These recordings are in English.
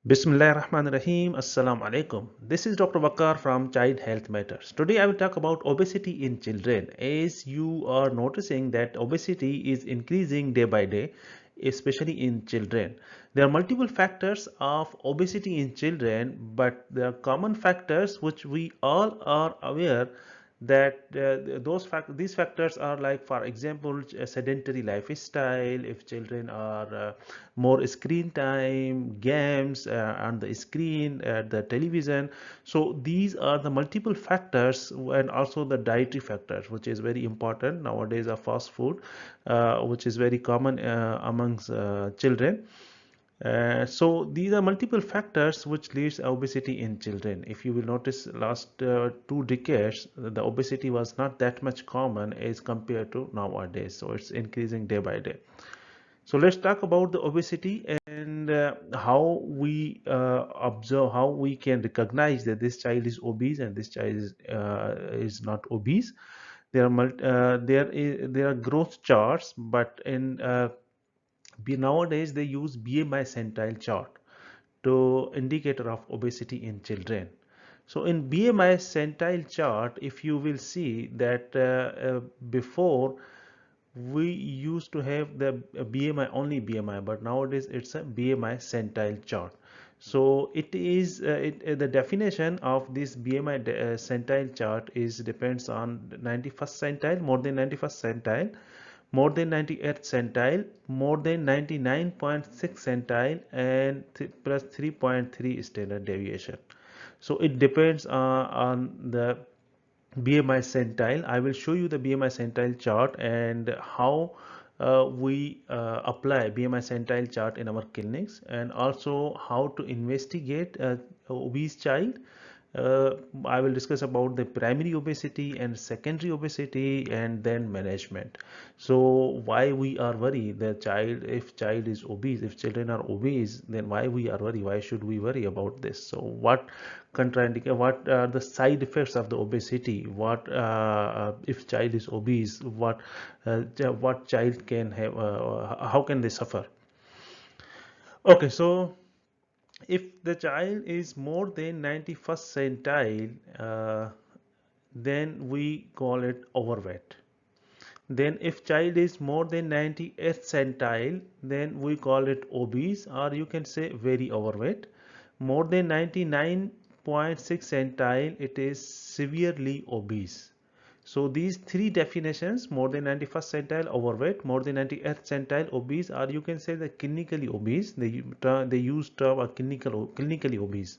Bismillahirrahmanirrahim. Assalamu alaikum. This is Dr. Waqar from Child Health Matters. Today I will talk about obesity in children. As you are noticing that obesity is increasing day by day, especially in children. There are multiple factors of obesity in children, but there are common factors which we all are aware that these factors are, like for example, sedentary lifestyle. If children are more screen time, games on the screen, the television. So these are the multiple factors, and also the dietary factors, which is very important nowadays, of fast food, which is very common amongst children. So these are multiple factors which leads obesity in children. If you will notice, last 2 decades, the obesity was not that much common as compared to nowadays. So it's increasing day by day. So let's talk about the obesity and how we observe, how we can recognize that this child is obese and this child is not obese. There are growth charts, but in nowadays they use BMI centile chart to indicator of obesity in children. So in BMI centile chart, if you will see that before we used to have the BMI, only BMI, but nowadays it's a BMI centile chart. So it is the definition of this BMI centile chart is depends on 91st centile, more than 91st centile, more than 98th centile, more than 99.6 centile, and plus 3.3 standard deviation. So it depends on the BMI centile. I will show you the BMI centile chart and how we apply BMI centile chart in our clinics, and also how to investigate obese child. I will discuss about the primary obesity and secondary obesity, and then management. So why we are worried the child, if child is obese, if children are obese, then why we are worried, why should we worry about this? So what contraindicate, what are the side effects of the obesity, what if child is obese, what child can have, how can they suffer? Okay, so if the child is more than 91st centile, then we call it overweight. Then if child is more than 98th centile, then we call it obese, or you can say very overweight. More than 99.6 centile, it is severely obese. So these three definitions, more than 91st centile overweight, more than 98th centile obese, or you can say the clinically obese. They use term clinically obese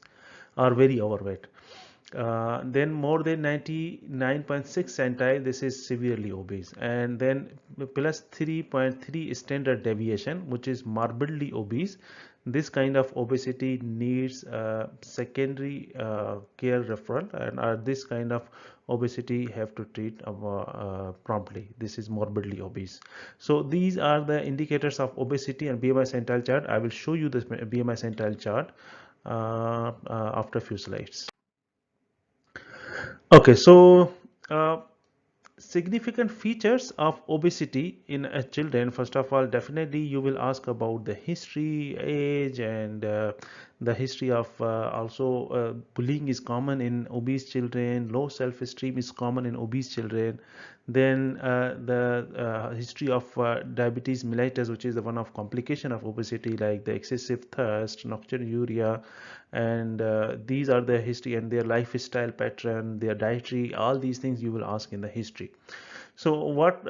or very overweight. Then more than 99.6 centile, this is severely obese, and then plus 3.3 standard deviation, which is morbidly obese. This kind of obesity needs secondary care referral, and this kind of obesity have to treat promptly. This is morbidly obese. So these are the indicators of obesity and BMI centile chart. I will show you this BMI centile chart after a few slides. Okay, so uh, significant features of obesity in children. First of all, definitely you will ask about the history, age, and the history of also bullying is common in obese children, low self-esteem is common in obese children. Then the history of diabetes mellitus, which is the one of complication of obesity, like the excessive thirst, nocturia, and these are the history, and their lifestyle pattern, their dietary, all these things you will ask in the history. So what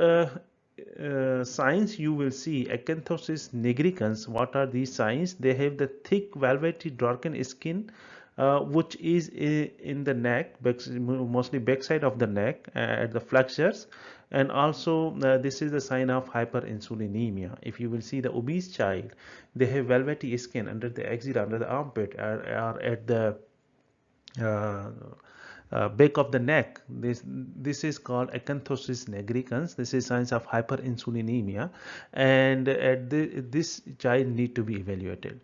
signs you will see? Acanthosis nigricans, what are these signs? They have the thick velvety darkened skin, which is in the neck, mostly backside of the neck, at the flexures. And also this is the sign of hyperinsulinemia. If you will see the obese child, they have velvety skin under the axilla, under the armpit, or at the uh, back of the neck. This is called acanthosis nigricans. This is signs of hyperinsulinemia, and this child need to be evaluated.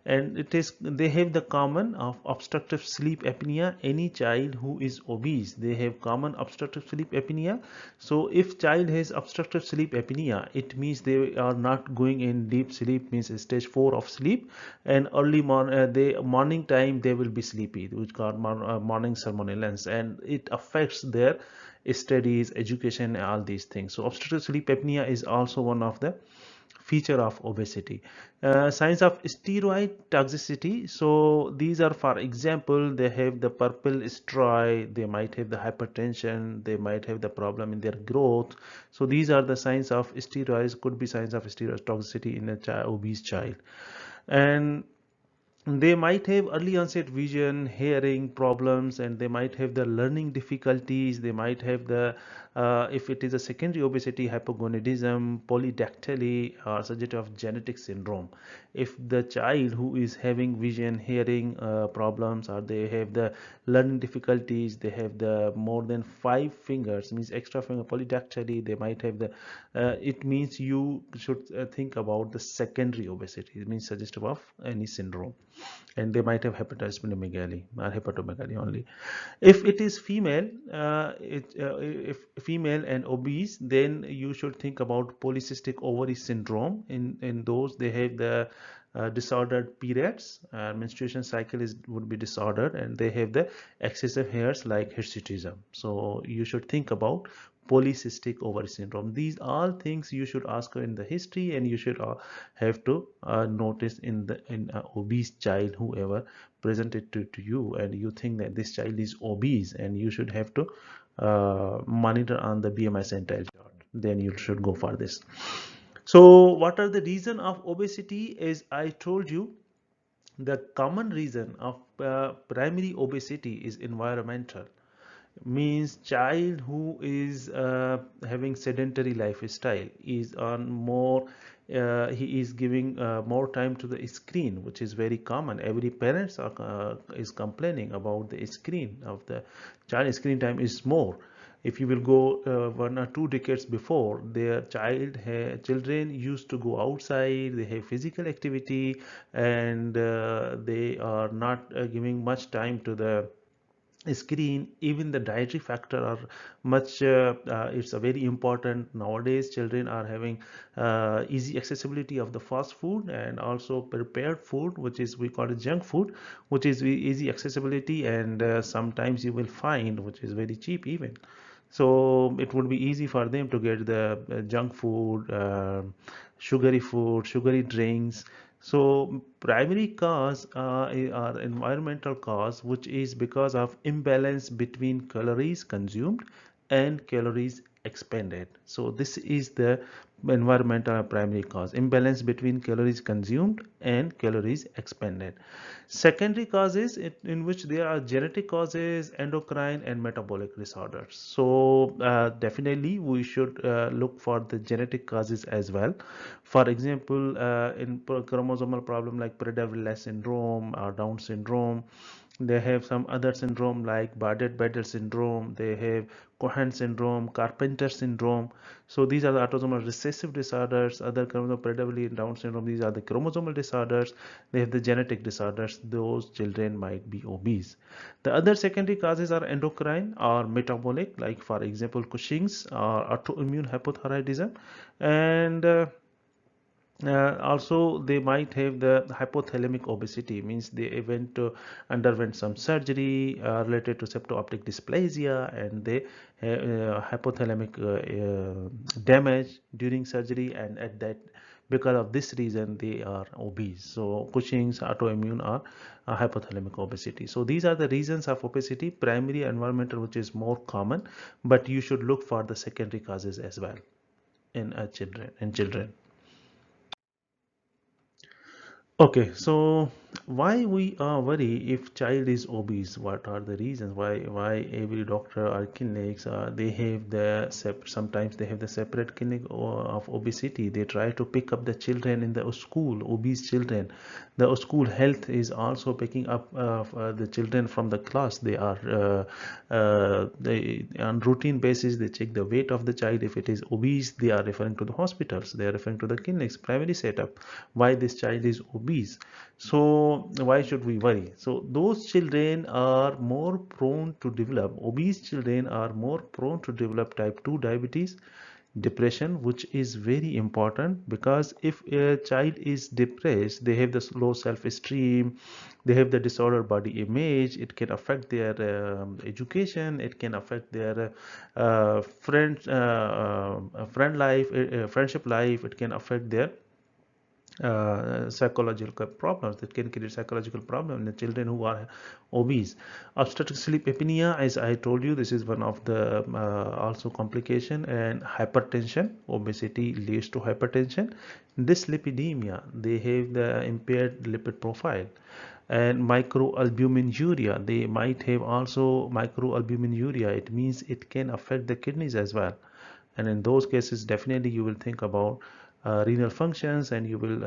and it is they have the common of obstructive sleep apnea. Any child who is obese, they have common obstructive sleep apnea. So if child has obstructive sleep apnea, it means they are not going in deep sleep, means stage 4 of sleep, and morning time they will be sleepy, which called morning somnolence, and it affects their studies, education, all these things. So obstructive sleep apnea is also one of the feature of obesity. Signs of steroid toxicity. So these are, for example, they have the purple striae, they might have the hypertension, they might have the problem in their growth. So these are the signs of steroids, could be signs of steroid toxicity in a obese child. And they might have early onset vision, hearing problems, and they might have the learning difficulties. They might have the if it is a secondary obesity, hypogonadism, polydactyly, or suggestive of genetic syndrome. If the child who is having vision, hearing problems, or they have the learning difficulties, they have the more than 5 fingers, means extra finger, polydactyly, they might have the it means you should think about the secondary obesity. It means suggestive of any syndrome, and they might have hepatosplenomegaly or hepatomegaly only. If it is female, if female and obese, then you should think about polycystic ovary syndrome. In those, they have the disordered periods, menstruation cycle is would be disordered, and they have the excessive hairs like hirsutism. So you should think about polycystic ovary syndrome. These all things you should ask in the history, and you should have to notice in the in a obese child whoever presented to you, and you think that this child is obese, and you should have to monitor on the BMI centile chart. Then you should go for this. So what are the reason of obesity? As I told you, the common reason of primary obesity is environmental. Means child who is having sedentary lifestyle is on more he is giving more time to the screen, which is very common. Every parents are is complaining about the screen of the child. Screen time is more. If you will go 1 or 2 decades before, their children used to go outside, they have physical activity, and they are not giving much time to the screen. Even the dietary factor are much it's a very important. Nowadays children are having easy accessibility of the fast food, and also prepared food, which is we call it junk food, which is easy accessibility, and sometimes you will find which is very cheap even. So it would be easy for them to get the junk food, sugary food, sugary drinks. So primary cause are environmental cause, which is because of imbalance between calories consumed and calories expended. So this is the environmental primary cause, imbalance between calories consumed and calories expended. Secondary causes in which there are genetic causes, endocrine and metabolic disorders. So definitely we should look for the genetic causes as well. For example, in chromosomal problem like Prader-Willi syndrome or Down syndrome, they have some other syndrome like Bardet-Biedl syndrome, they have Cohen syndrome, Carpenter syndrome. So these are the autosomal recessive disorders. Other chromosomal Prader-Willi and Down syndrome, these are the chromosomal disorders. They have the genetic disorders. Those children might be obese. The other secondary causes are endocrine or metabolic, like for example Cushing's or autoimmune hypothyroidism, and also they might have the hypothalamic obesity, means they underwent some surgery related to septo-optic dysplasia, and they have hypothalamic damage during surgery, and at that, because of this reason they are obese. So Cushing's, autoimmune, or hypothalamic obesity. So these are the reasons of obesity. Primary, environmental, which is more common, but you should look for the secondary causes as well in children. Okay, so why we are worry if child is obese? What are the reasons why every doctor or clinics they have the sometimes they have the separate clinic of obesity. They try to pick up the children in the school, obese children. The school health is also picking up the children from the class. They on routine basis they check the weight of the child. If it is obese, they are referring to the hospitals. They are referring to the clinics, primary setup. Why this child is obese? So So why should we worry? So those children are more prone to develop, obese children are more prone to develop type 2 diabetes, depression, which is very important, because if a child is depressed, they have this low self-esteem, they have the disordered body image, it can affect their education, it can affect their friend life, friendship life, it can affect their psychological problems, that can create psychological problem in the children who are obese. Obstructive sleep apnea, as I told you, this is one of the also complication. And hypertension, obesity leads to hypertension. Dyslipidemia, they have the impaired lipid profile. And microalbuminuria, they might have also microalbuminuria, it means it can affect the kidneys as well. And in those cases, definitely you will think about renal functions, and you will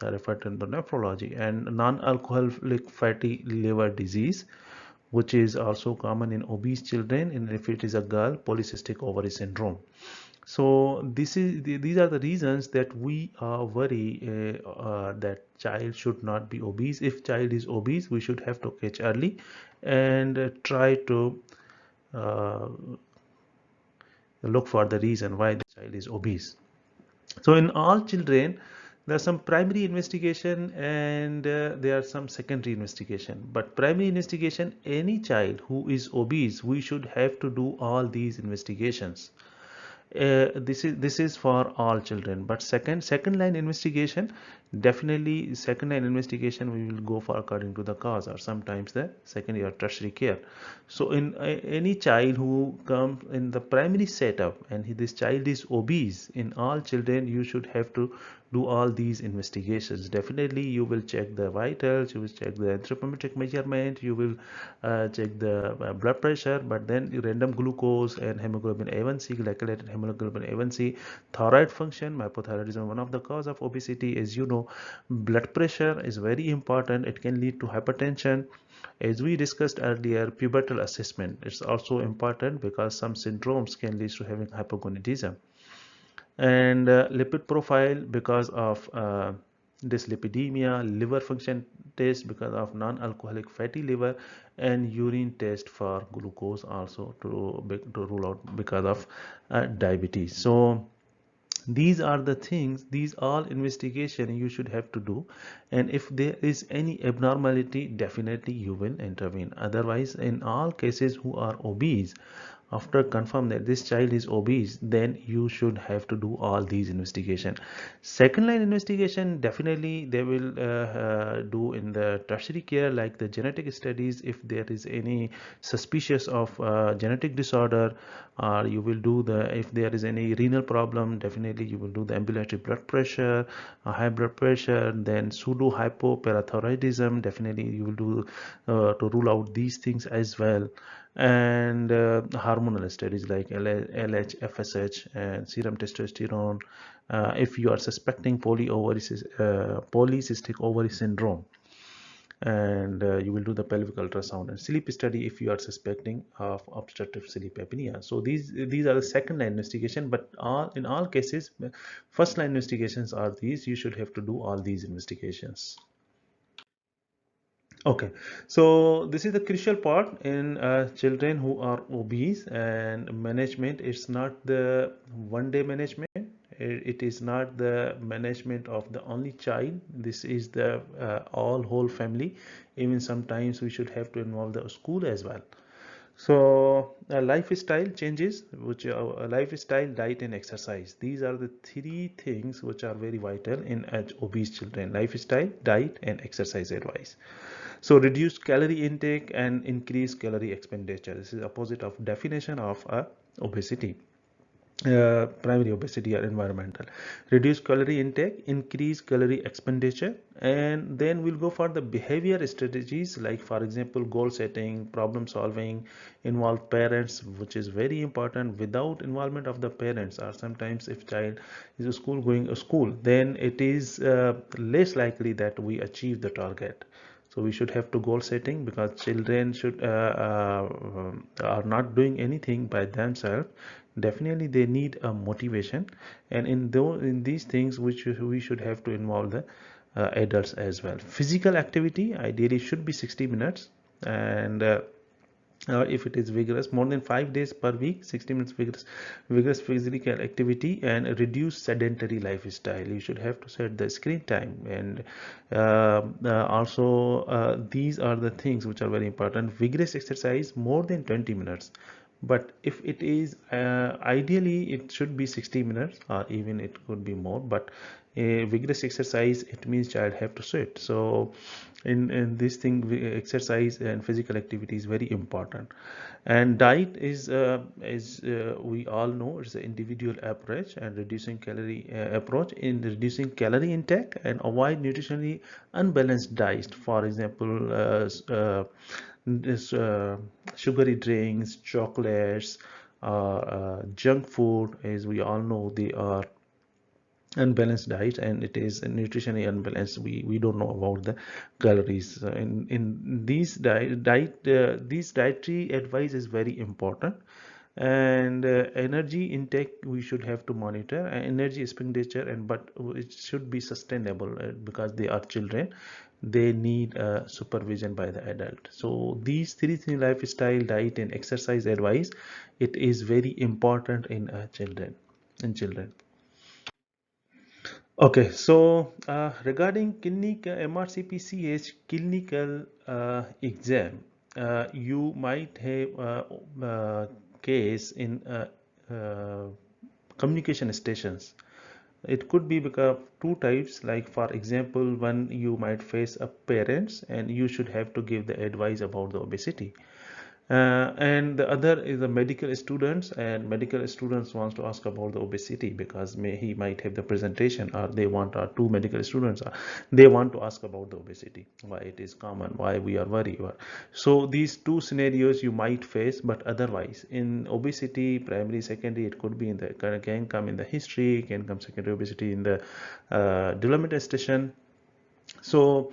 refer to the nephrology. And non-alcoholic fatty liver disease, which is also common in obese children, and if it is a girl, polycystic ovary syndrome. So these are the reasons that we worry that child should not be obese. If child is obese, we should have to catch early and try to uh, look for the reason why the child is obese. So in all children, there are some primary investigation, and there are some secondary investigation. But primary investigation, any child who is obese, we should have to do all these investigations. This is for all children. But second line investigation, definitely second line investigation we will go for according to the cause, or sometimes the secondary or tertiary care. So in any child who comes in the primary setup, and this child is obese, in all children you should have to do all these investigations. Definitely you will check the vitals, you will check the anthropometric measurement, you will check the blood pressure, but then random glucose and hemoglobin A1C, glycolated hemoglobin A1C, thyroid function. Hypothyroidism, one of the cause of obesity. As you know, blood pressure is very important, it can lead to hypertension. As we discussed earlier, pubertal assessment is also important, because some syndromes can lead to having hypogonadism. And lipid profile, because of dyslipidemia, liver function test because of non-alcoholic fatty liver, and urine test for glucose also to rule out because of diabetes. So these are the things, these all investigation you should have to do, and if there is any abnormality, definitely you will intervene. Otherwise, in all cases who are obese, after confirm that this child is obese, then you should have to do all these investigation. Second line investigation, definitely they will do in the tertiary care, like the genetic studies. If there is any suspicious of genetic disorder, or you will do the, if there is any renal problem, definitely you will do the ambulatory blood pressure, high blood pressure, then pseudo hypoparathyroidism, definitely you will do to rule out these things as well. And hormonal studies like LH, FSH, and serum testosterone. If you are suspecting polycystic ovary syndrome, and you will do the pelvic ultrasound, and sleep study if you are suspecting of obstructive sleep apnea. So these are the second line investigation, but in all cases, first line investigations are these. You should have to do all these investigations. Okay, so this is the crucial part in children who are obese, and management. It's not the one-day management. It is not the management of the only child. This is the all whole family. Even sometimes we should have to involve the school as well. So lifestyle changes, which are lifestyle, diet, and exercise. These are the three things which are very vital in obese children: lifestyle, diet, and exercise advice. So reduce calorie intake and increase calorie expenditure. This is opposite of definition of obesity. Primary obesity or environmental. Reduce calorie intake, increase calorie expenditure, and then we'll go for the behavior strategies, like for example goal setting, problem solving, involve parents, which is very important. Without involvement of the parents, or sometimes if child is a school going a school, then it is less likely that we achieve the target. So we should have to goal setting, because children should are not doing anything by themselves. Definitely they need a motivation, and in these things which we should have to involve the adults as well. Physical activity ideally should be 60 minutes, and if it is vigorous, more than 5 days per week, 60 minutes vigorous physical activity, and reduce sedentary lifestyle. You should have to set the screen time, and also these are the things which are very important. Vigorous exercise more than 20 minutes, but if it is ideally it should be 60 minutes, or even it could be more. But a vigorous exercise, it means child have to sit. So in this thing, exercise and physical activity is very important. And diet is we all know, it's an individual approach and reducing calorie approach in reducing calorie intake, and avoid nutritionally unbalanced diet. For example, this sugary drinks, chocolates, junk food, as we all know, they are unbalanced diet, and it is nutritionally unbalanced. We don't know about the calories. In these these dietary advice is very important. And energy intake we should have to monitor, energy expenditure, and but it should be sustainable, because they are children, they need supervision by the adult. So these three things, lifestyle, diet, and exercise advice, it is very important in children. Okay, so regarding clinic MRCPCH clinical exam, you might have case in uh, communication stations. It could be because two types, like for example, one you might face a parents and you should have to give the advice about the obesity, and the other is the medical students, and medical students wants to ask about the obesity because he might have the presentation, or they want, or two medical students they want to ask about the obesity, why it is common, why we are worried. So these two scenarios you might face. But otherwise, in obesity, primary, secondary, it could be in the, can come in the history, can come secondary obesity in the development station. So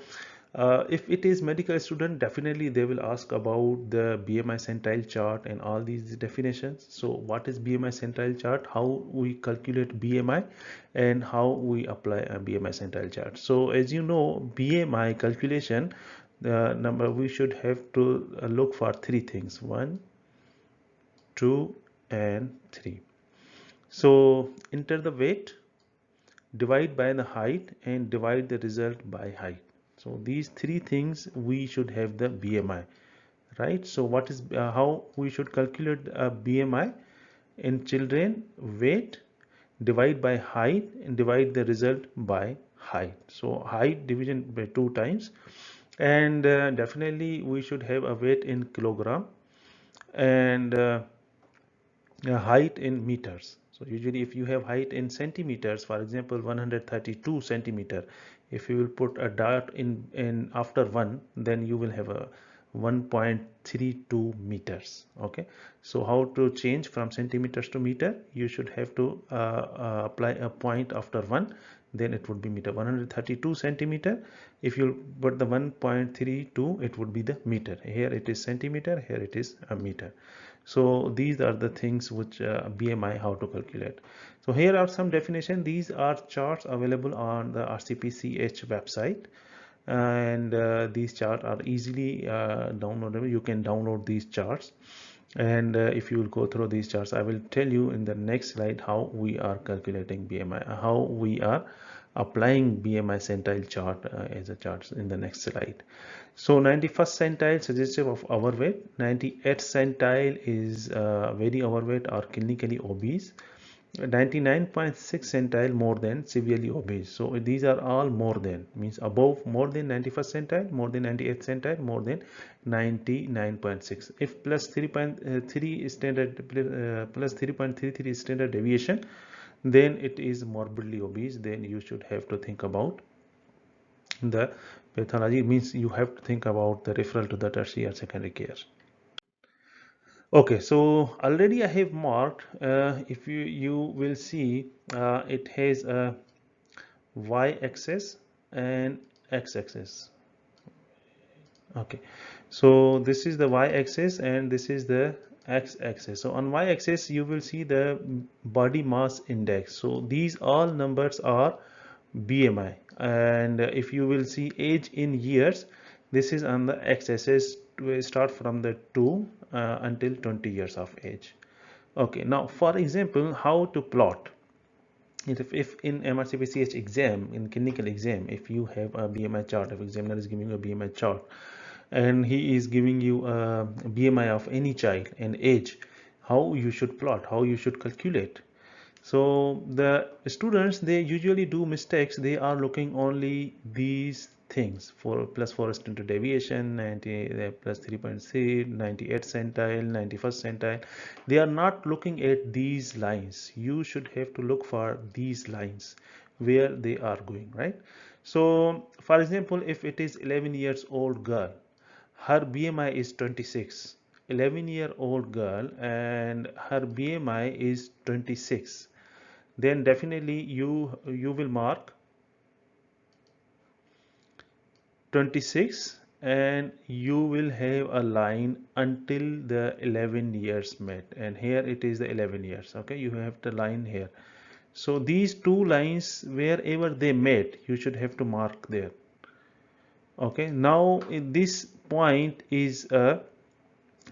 if it is medical student, definitely they will ask about the BMI centile chart and all these definitions. So what is BMI centile chart, how we calculate BMI, and how we apply a BMI centile chart. So as you know, BMI calculation, the number we should have to look for three things: 1, 2, and 3. So enter the weight, divide by the height, and divide the result by height. So these three things we should have the BMI, right? So what is how we should calculate a BMI in children: weight, divide by height, and divide the result by height. So height division by 2 times, and definitely we should have a weight in kilogram, and height in meters. So usually if you have height in centimeters, for example 132 centimeter, if you will put a dot in after 1, then you will have a 1.32 meters. Okay, so how to change from centimeters to meter? You should have to apply a point after 1, then it would be meter. 132 centimeter, if you put the 1.32, it would be the meter. Here it is centimeter, here it is a meter. So these are the things which BMI, how to calculate. So here are some definition. These are charts available on the RCPCH website, and these charts are easily downloadable. You can download these charts, and if you will go through these charts, I will tell you in the next slide how we are calculating BMI, how we are applying BMI centile chart as a chart in the next slide. So 91st centile suggestive of overweight, 98th centile is very overweight or clinically obese, 99.6 centile more than severely obese. So these are all more than, means above more than 91st centile, more than 98th centile, more than 99.6. If plus 3.3 standard plus 3.33 standard deviation, then it is morbidly obese. Then you should have to think about the pathology, means you have to think about the referral to the tertiary or secondary care. Okay, so already I have marked, if you will see, it has a y-axis and x-axis. Okay, so this is the y-axis and this is the x-axis. So on y-axis you will see the body mass index. So these all numbers are BMI. And if you will see age in years, this is on the x-axis. We start from the 2 until 20 years of age. Okay, now for example, how to plot. If in MRCPCH exam, in clinical exam, if you have a BMI chart, if examiner is giving you a BMI chart and he is giving you a BMI of any child and age, how you should plot, how you should calculate. So the students, they usually do mistakes. They are looking only these things, for plus 4 standard deviation, 90 plus 3.3, 98th centile, 91st centile. They are not looking at these lines. You should have to look for these lines where they are going, right? So for example, if it is 11 years old girl, her BMI is 26. 11-year-old girl and her BMI is 26, then definitely you will mark 26 and you will have a line until the 11 years met, and here it is the 11 years. Okay, you have the line here. So these two lines, wherever they met, you should have to mark there. Okay, now in this point is a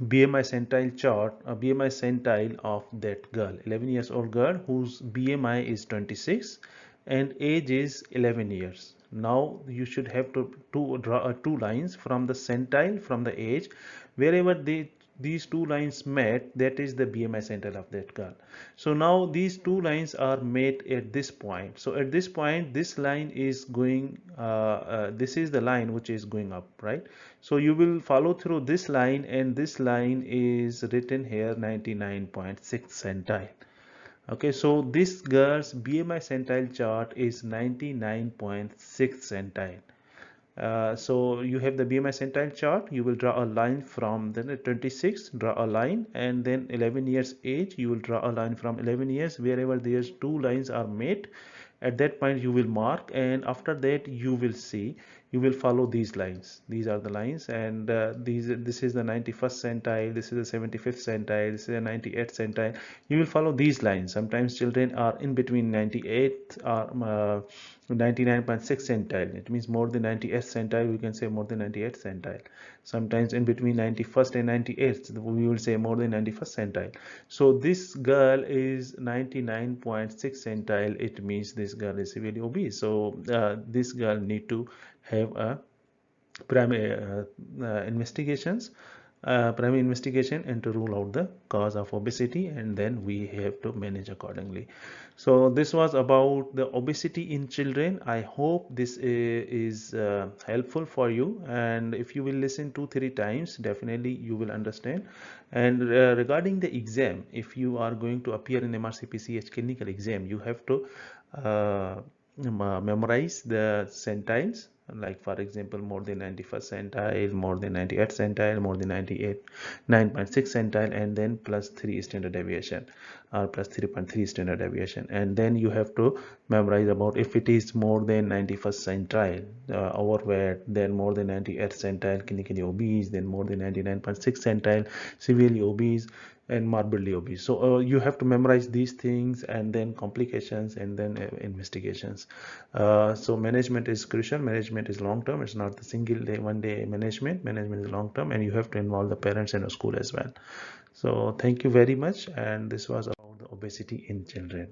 BMI centile chart, a BMI centile of that girl, 11 years old girl whose BMI is 26 and age is 11 years. Now you should have to draw two lines from the centile, from the age, wherever these two lines met, that is the BMI centile of that girl. So now these two lines are made at this point. So at this point, this line is going, this is the line which is going up, right? So you will follow through this line, and this line is written here 99.6 centile. Okay, so this girl's BMI centile chart is 99.6 centile. So you have the BMI centile chart. You will draw a line from the 26, draw a line, and then 11 years age, you will draw a line from 11 years. Wherever there's two lines are made, at that point you will mark, and after that you will see, you will follow these lines. These are the lines, and this is the 91st centile, this is the 75th centile, this is the 98th centile. You will follow these lines. Sometimes children are in between 98 or 99.6 centile. It means more than 90th centile, we can say more than 98th centile. Sometimes in between 91st and 98th, we will say more than 91st centile. So this girl is 99.6 centile. It means this girl is severely obese. So this girl need to have a primary primary investigation and to rule out the cause of obesity, and then we have to manage accordingly. So this was about the obesity in children. I hope this is helpful for you, and if you will listen 2-3 times, definitely you will understand. And regarding the exam, if you are going to appear in MRCPCH clinical exam, you have to memorize the centiles, like for example more than 91st centile, more than 98th centile, more than 98 9.6 centile, and then plus 3 standard deviation or plus 3.3 standard deviation. And then you have to memorize about if it is more than 91st centile overweight, then more than 98th centile clinically obese, then more than 99.6 centile severely obese, and morbidly obese. So you have to memorize these things, and then complications, and then investigations. So management is crucial. Management is long term. It's not the single day, one day management. Management is long term, and you have to involve the parents and the school as well. So thank you very much, and this was about the obesity in children.